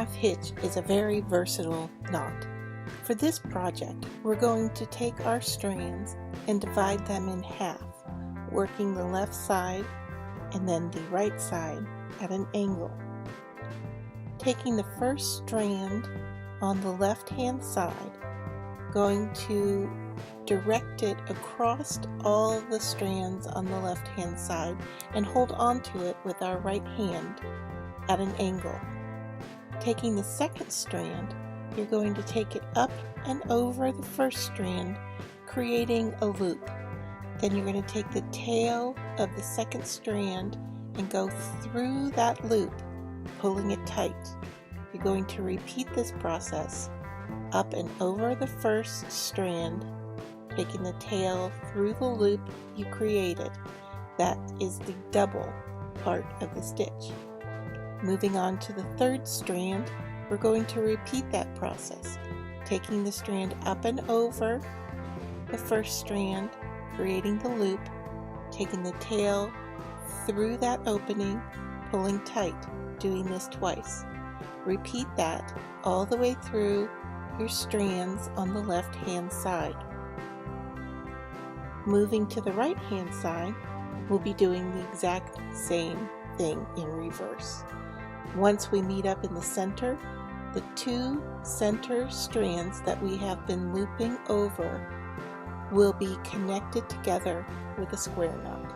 1/2 hitch is a very versatile knot. For this project, we're going to take our strands and divide them in half, working the left side and then the right side at an angle. Taking the first strand on the left-hand side, going to direct it across all the strands on the left-hand side and hold on to it with our right hand at an angle. Taking the second strand, you're going to take it up and over the first strand, creating a loop. Then you're going to take the tail of the second strand and go through that loop, pulling it tight. You're going to repeat this process up and over the first strand, taking the tail through the loop you created. That is the double part of the stitch. Moving on to the third strand, we're going to repeat that process, taking the strand up and over the first strand, creating the loop, taking the tail through that opening, pulling tight, doing this twice. Repeat that all the way through your strands on the left hand side. Moving to the right hand side, we'll be doing the exact same thing in reverse. Once we meet up in the center, the two center strands that we have been looping over will be connected together with a square knot.